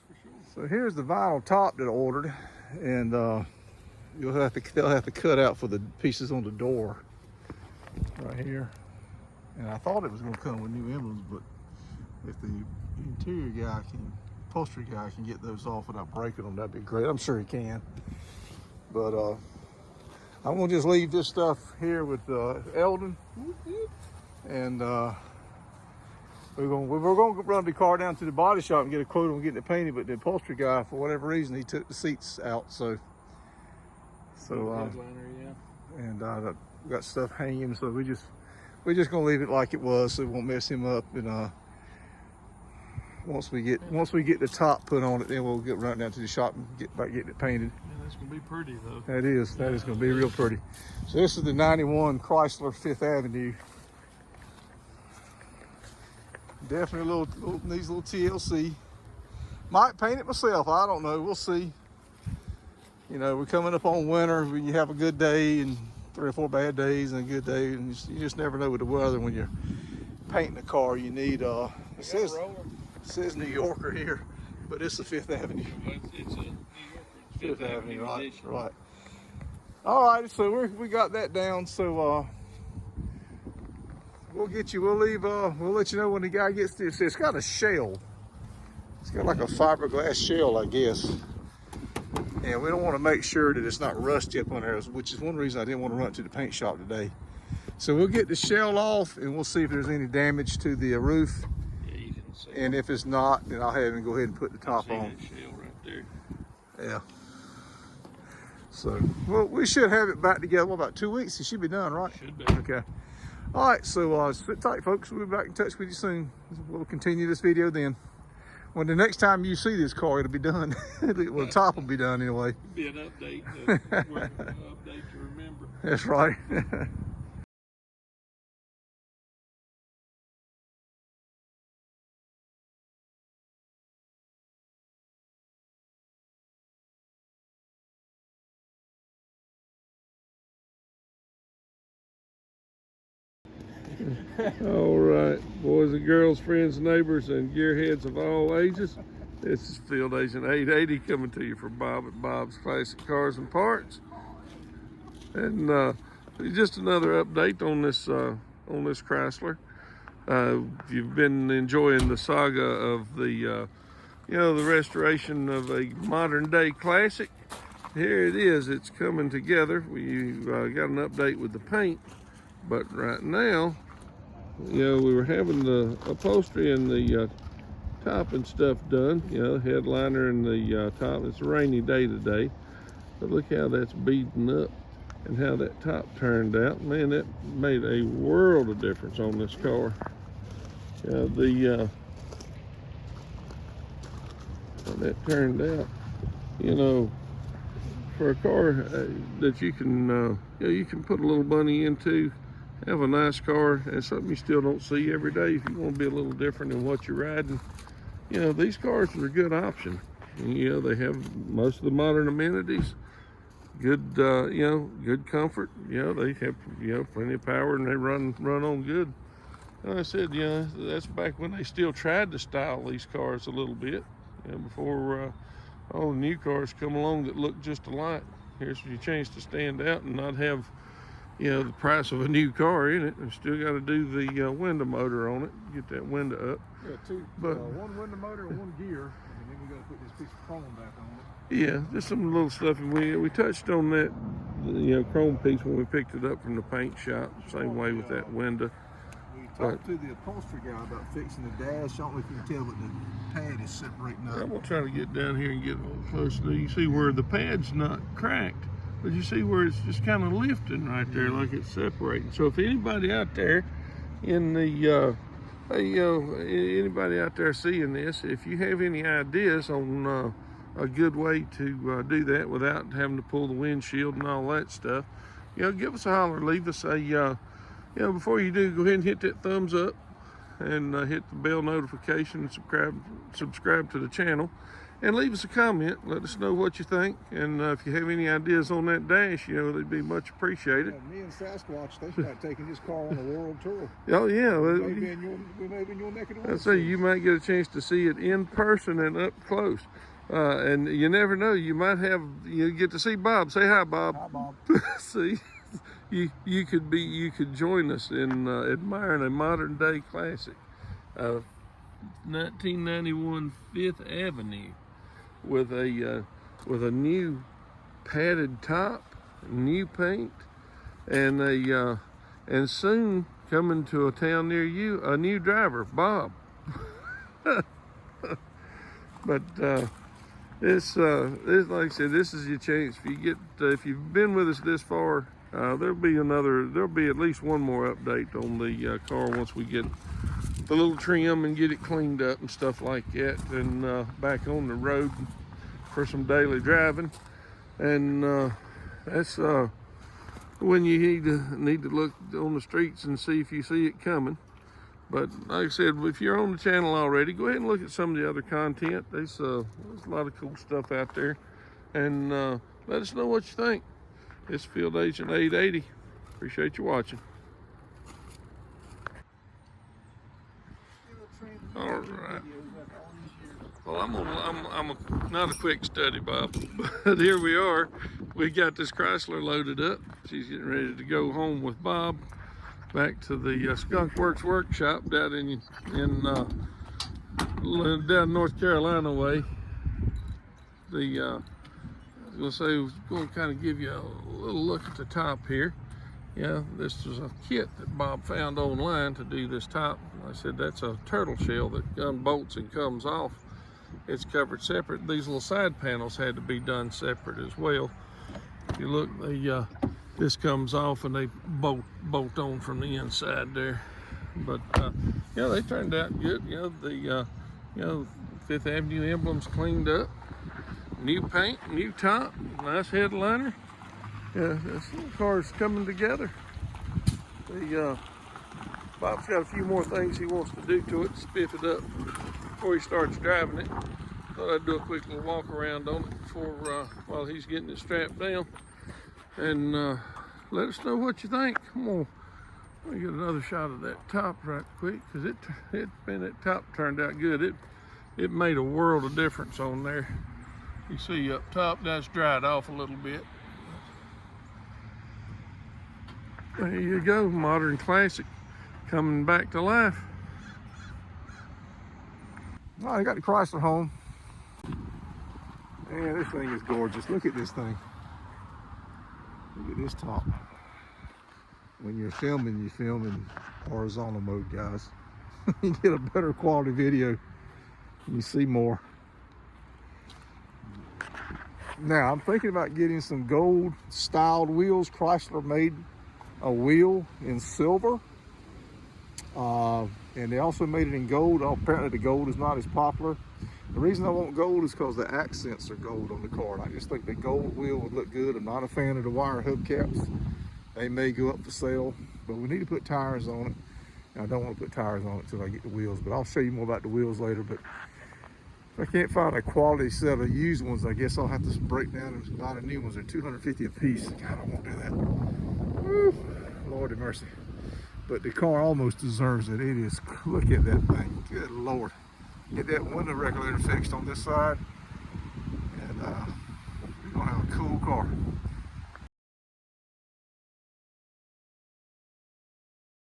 for sure. So here's the vinyl top that I ordered, and they'll have to cut out for the pieces on the door right here. And I thought it was going to come with new emblems, but if the interior guy upholstery guy can get those off without breaking them, that'd be great. I'm sure he can. But I'm gonna just leave this stuff here with Eldon, and we're gonna run the car down to the body shop and get a quote on getting it painted. But the upholstery guy, for whatever reason, he took the seats out. So and we got stuff hanging. So we're just gonna leave it like it was, so it won't mess him up. And once we get the top put on it, then we'll get right down to the shop and get back getting it painted. Yeah, that's gonna be pretty though. That is gonna be real pretty. So this is the '91 Chrysler 5th Avenue. Definitely needs a little TLC. Might paint it myself. I don't know. We'll see. You know, we're coming up on winter when you have a good day and 3 or 4 bad days and a good day, and you just never know with the weather when you're painting a car. You need it says New Yorker here, but it's the 5th Avenue. It's a New Yorker. 5th Avenue, right. All right, so we got that down. So we'll let you know when the guy gets this. It's got a shell. It's got like a fiberglass shell, I guess. And we don't want to make sure that it's not rusty up on there, which is one reason I didn't want to run to the paint shop today. So we'll get the shell off and we'll see if there's any damage to the roof. Yeah, you can see. And if it's not, then I'll have him go ahead and put the top on. That shell right there. Yeah. So, well, we should have it back together. What, about 2 weeks? It should be done, right? Should be. Okay. All right, so sit tight, folks. We'll be back in touch with you soon. We'll continue this video then. When the next time you see this car, it'll be done. Well, the top will be done anyway. It'll be an update. Update to remember. That's right. All right, boys and girls, friends, neighbors, and gearheads of all ages. This is Field Agent 880 coming to you from Bob at Bob's Classic Cars and Parts. And just another update on this Chrysler. If you've been enjoying the saga of the the restoration of a modern day classic, here it is. It's coming together. We got an update with the paint, but right now, we were having the upholstery and the top and stuff done, headliner and the top. It's a rainy day today, but look how that's beaten up and how that top turned out. Man, that made a world of difference on this car. How that turned out, for a car that you can put a little money into, have a nice car, and something you still don't see every day. If you want to be a little different in what you're riding, these cars are a good option. They have most of the modern amenities, good good comfort. They have plenty of power, and they run on good. And I said, that's back when they still tried to style these cars a little bit, before all the new cars come along that look just alike. Here's your chance to stand out and not have the price of a new car in it. And still got to do the window motor on it, get that window up. Yeah, one window motor and one gear, and then we got to put this piece of chrome back on it. Yeah, just some little stuff, and we touched on that chrome piece when we picked it up from the paint shop. Same way with that window. We talked to the upholstery guy about fixing the dash. I don't know if you can tell, but the pad is separating up. I'm gonna try to get down here and get a little closer. You see where the pad's not cracked, but you see where it's just kind of lifting right there, like it's separating. So if anybody out there in the anybody out there seeing this, if you have any ideas on a good way to do that without having to pull the windshield and all that stuff, give us a holler. Leave us a before you do, go ahead and hit that thumbs up and hit the bell notification and subscribe to the channel. and leave us a comment. Let us know what you think, and if you have any ideas on that dash, you know, they'd be much appreciated. Yeah, me and Sasquatch, they start taking this car on a world tour. Oh yeah, We may be in your neck of the I woods. say you might get a chance to see it in person and up close, and you never know. You get to see Bob. Say hi, Bob. Hi, Bob. See, you could join us in admiring a modern day classic, 1991 Fifth Avenue, with a new padded top, new paint, and and soon coming to a town near you, a new driver, Bob. But this like I said, this is your chance. If you've been with us this far, there'll be at least one more update on the car once we get the little trim and get it cleaned up and stuff like that, and back on the road for some daily driving. And that's when you need to look on the streets and see if you see it coming. But like I said, if you're on the channel already, go ahead and look at some of the other content. There's a lot of cool stuff out there, and let us know what you think. It's Field Agent 880. Appreciate you watching. All right. Well, I'm not a quick study, Bob, but here we are. We got this Chrysler loaded up. She's getting ready to go home with Bob back to the Skunk Works workshop down down North Carolina way. I was gonna say, I was gonna kind of give you a little look at the top here. Yeah, this was a kit that Bob found online to do this top. I said that's a turtle shell that unbolts and comes off. It's covered separate. These little side panels had to be done separate as well. If you look, this comes off and they bolt on from the inside there. But yeah, they turned out good. You know, Fifth Avenue emblems cleaned up, new paint, new top, nice headliner. Yeah, this car's coming together. Bob's got a few more things he wants to do to it, spiff it up before he starts driving it. Thought I'd do a quick little walk around on it before while he's getting it strapped down, and let us know what you think. Come on, let me get another shot of that top right quick, because that top turned out good. It made a world of difference on there. You see up top, that's dried off a little bit. There you go, modern classic coming back to life. All right, I got the Chrysler home. Man, this thing is gorgeous. Look at this thing. Look at this top. When you're filming, you film in horizontal mode, guys. You get a better quality video. You see more. Now, I'm thinking about getting some gold styled wheels. Chrysler made a wheel in silver. And they also made it in gold. Apparently the gold is not as popular. The reason I want gold is because the accents are gold on the car. And I just think the gold wheel would look good. I'm not a fan of the wire hubcaps. They may go up for sale, but we need to put tires on it. And I don't want to put tires on it until I get the wheels, but I'll show you more about the wheels later. But if I can't find a quality set of used ones, I guess I'll have to break down and buy the new ones. They're $250 a piece. God, I won't do that. Woo, Lord have mercy. But the car almost deserves it. It is, look at that thing. Good Lord. Get that window regulator fixed on this side, and we're gonna have a cool car.